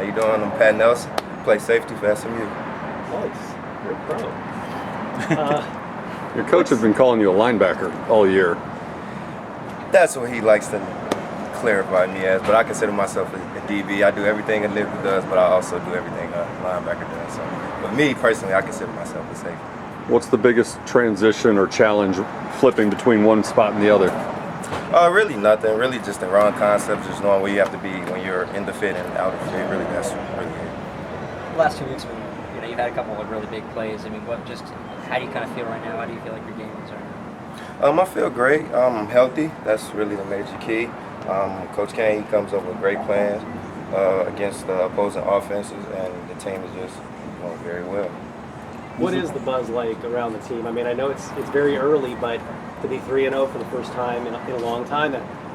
How you doing? I'm Pat Nelson. Play safety for SMU. Nice. You're a pro. Your coach has been calling you a linebacker all year. That's what he likes to clarify me as, but I consider myself a DB. I do everything a nickel does, but I also do everything a linebacker does. So, but me personally, I consider myself a safety. What's the biggest transition or challenge flipping between one spot and the other? Really nothing. Really just the wrong concept, just knowing where you have to be when you're in the fit and out of the fit. Really, that's really it. The last 2 weeks, you've had a couple of really big plays. I mean, how do you kind of feel right now? How do you feel like your game is right now? I feel great. I'm healthy. That's really the major key. Coach Kane, he comes up with great plans against the opposing offenses, and the team is just going very well. What is the buzz like around the team? I mean, I know it's very early, but to be 3-0 for the first time in a long time,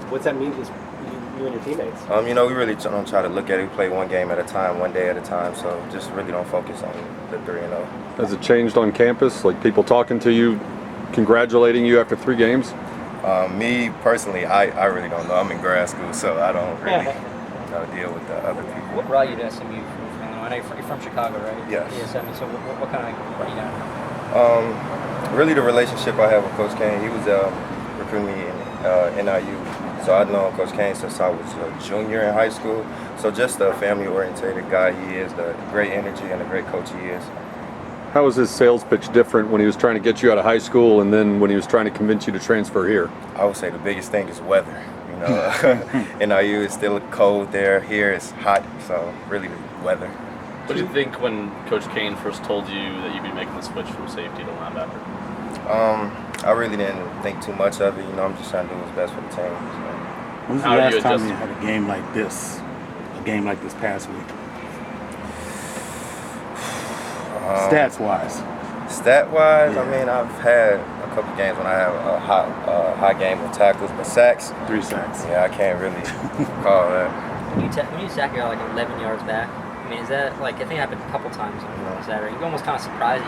what's that mean to you and your teammates? We really don't try to look at it. We play one game at a time, one day at a time, so just really don't focus on the 3-0. Has it changed on campus? Like people talking to you, congratulating you after 3 games? Me personally, I really don't know. I'm in grad school, so I don't really deal with the other people. What brought you to SMU from Illinois? I know you're from Chicago, right? Yes. I mean, so what kind of brought you down? Really the relationship I have with Coach Kane. He was recruiting me in NIU, so I've known Coach Kane since I was a junior in high school. So just the family-oriented guy he is, the great energy and the great coach he is. How was his sales pitch different when he was trying to get you out of high school and then when he was trying to convince you to transfer here? I would say the biggest thing is weather. NIU is still cold there. Here it's hot, so really the weather. What did you think when Coach Kane first told you that you'd be making the switch from safety to linebacker? I really didn't think too much of it. I'm just trying to do what's best for the team. So. When's the last time you had a game like this? A game like this past week? Stats-wise? Stat-wise, I mean, I've had a couple games when I have a high game with tackles, but sacks. 3 sacks. Yeah, I can't really call that. When you sack, you're like 11 yards back. I mean, is that like, I think it happened a couple times on Saturday. You're almost kind of surprised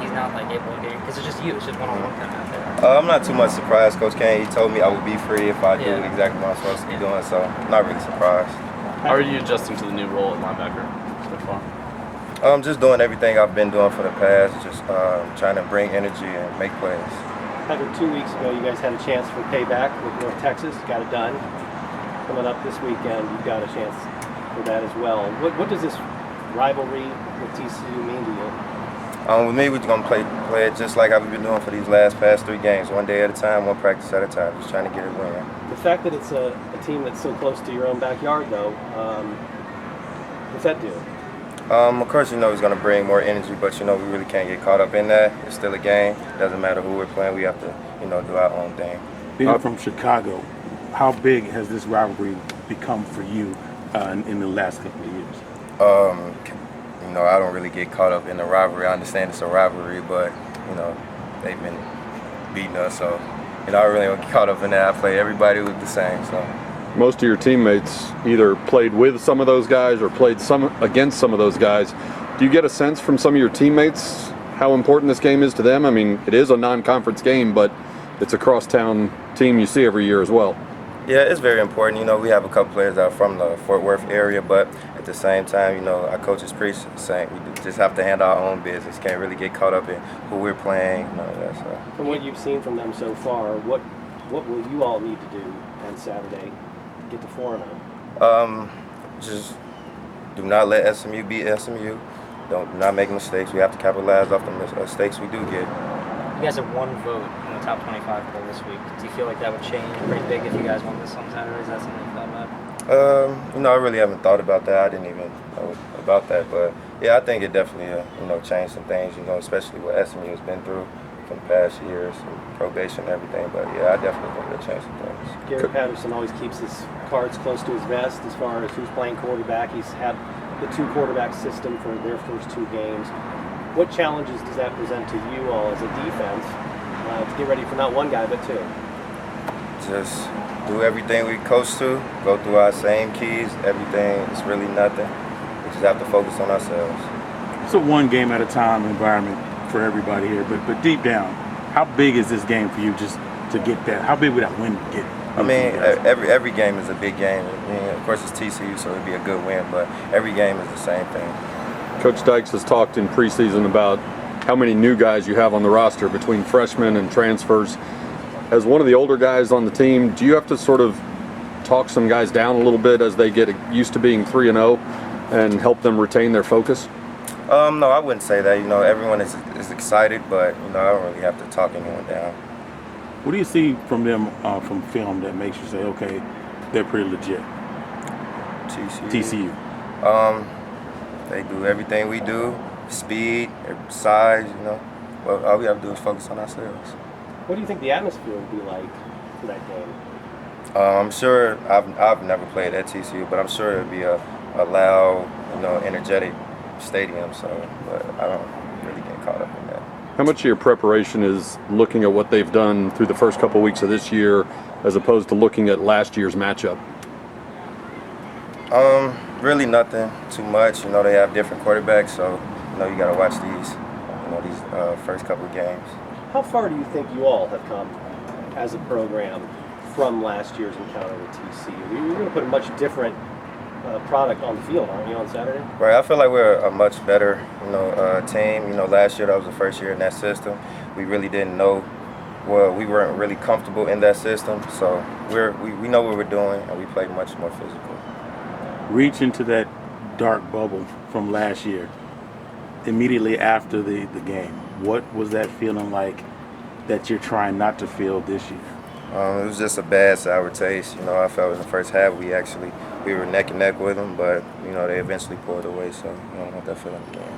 he's not like able to get it, because it's just you. It's just one-on-one kind of out there. I'm not too much surprised. Coach Kane, he told me I would be free if I do exactly what I'm supposed to be doing, so I'm not really surprised. How are you adjusting to the new role at linebacker so far? Just doing everything I've been doing for the past, just trying to bring energy and make plays. Patrick, 2 weeks ago, you guys had a chance for payback with North Texas. Got it done. Coming up this weekend, you've got a chance for that as well. What does this rivalry with TCU mean to you? With me, we're going to play it just like I've been doing for these past 3 games, one day at a time, one practice at a time, just trying to get it winning. The fact that it's a team that's so close to your own backyard, though, what's that do? Of course, he's going to bring more energy, but we really can't get caught up in that. It's still a game. Doesn't matter who we're playing. We have to, do our own thing. Being from Chicago, how big has this rivalry become for you in the last couple of years? I don't really get caught up in the rivalry. I understand it's a rivalry, but they've been beating us, so I really don't get caught up in that. I play everybody with the same. So. Most of your teammates either played with some of those guys or played against some of those guys. Do you get a sense from some of your teammates how important this game is to them? I mean, it is a non-conference game, but it's a crosstown team you see every year as well. Yeah, it's very important. We have a couple players that are from the Fort Worth area, but at the same time, our coaches preach saying we just have to handle our own business. Can't really get caught up in who we're playing. That, so. From what you've seen from them so far, what will you all need to do on Saturday to get to 4-0? Just do not let SMU beat SMU. Do not make mistakes. We have to capitalize off the mistakes we do get. You guys have 1 vote in the top 25 poll this week. Do you feel like that would change pretty big if you guys won this on Saturday? Is that something you thought about? I really haven't thought about that. I didn't even know about that, but yeah, I think it definitely changed some things. Especially what SMU has been through from the past years, and probation and everything. But yeah, I definitely think it'll change some things. Gary Patterson always keeps his cards close to his vest as far as who's playing quarterback. He's had the 2 quarterback system for their first 2 games. What challenges does that present to you all as a defense to get ready for not 1 guy but 2? Just do everything we coach to, go through our same keys, everything. It's really nothing. We just have to focus on ourselves. It's a 1 game at a time environment for everybody here, but deep down, how big is this game for you just to get that? How big would that win get? I mean, every game is a big game. I mean, of course, it's TCU, so it'd be a good win, but every game is the same thing. Coach Dykes has talked in preseason about how many new guys you have on the roster between freshmen and transfers. As one of the older guys on the team, do you have to sort of talk some guys down a little bit as they get used to being 3-0 and help them retain their focus? No, I wouldn't say that. You know, everyone is excited, but you know, I don't really have to talk anyone down. What do you see from them from film that makes you say, okay, they're pretty legit? TCU. They do everything we do, speed, size. You know, well, all we have to do is focus on ourselves. What do you think the atmosphere will be like for that game? I'm sure I've never played at TCU, but I'm sure it'll be a loud, you know, energetic stadium. So, but I don't really get caught up in that. How much of your preparation is looking at what they've done through the first couple weeks of this year as opposed to looking at last year's matchup? Really nothing too much. You know, they have different quarterbacks, so you know you got to watch these, you know, these first couple of games. How far do you think you all have come as a program from last year's encounter with TCU? You're going to put a much different product on the field, aren't you, on Saturday? Right. I feel like we're a much better, you know, team. You know, last year that was the first year in that system. We really didn't know. Well, we weren't really comfortable in that system, so we know what we're doing, and we play much more physical. Reach into that dark bubble from last year, immediately after the game. What was that feeling like that you're trying not to feel this year? It was just a bad sour taste. You know, I felt in the first half we were neck and neck with them, but you know they eventually pulled away. So I don't want that feeling again.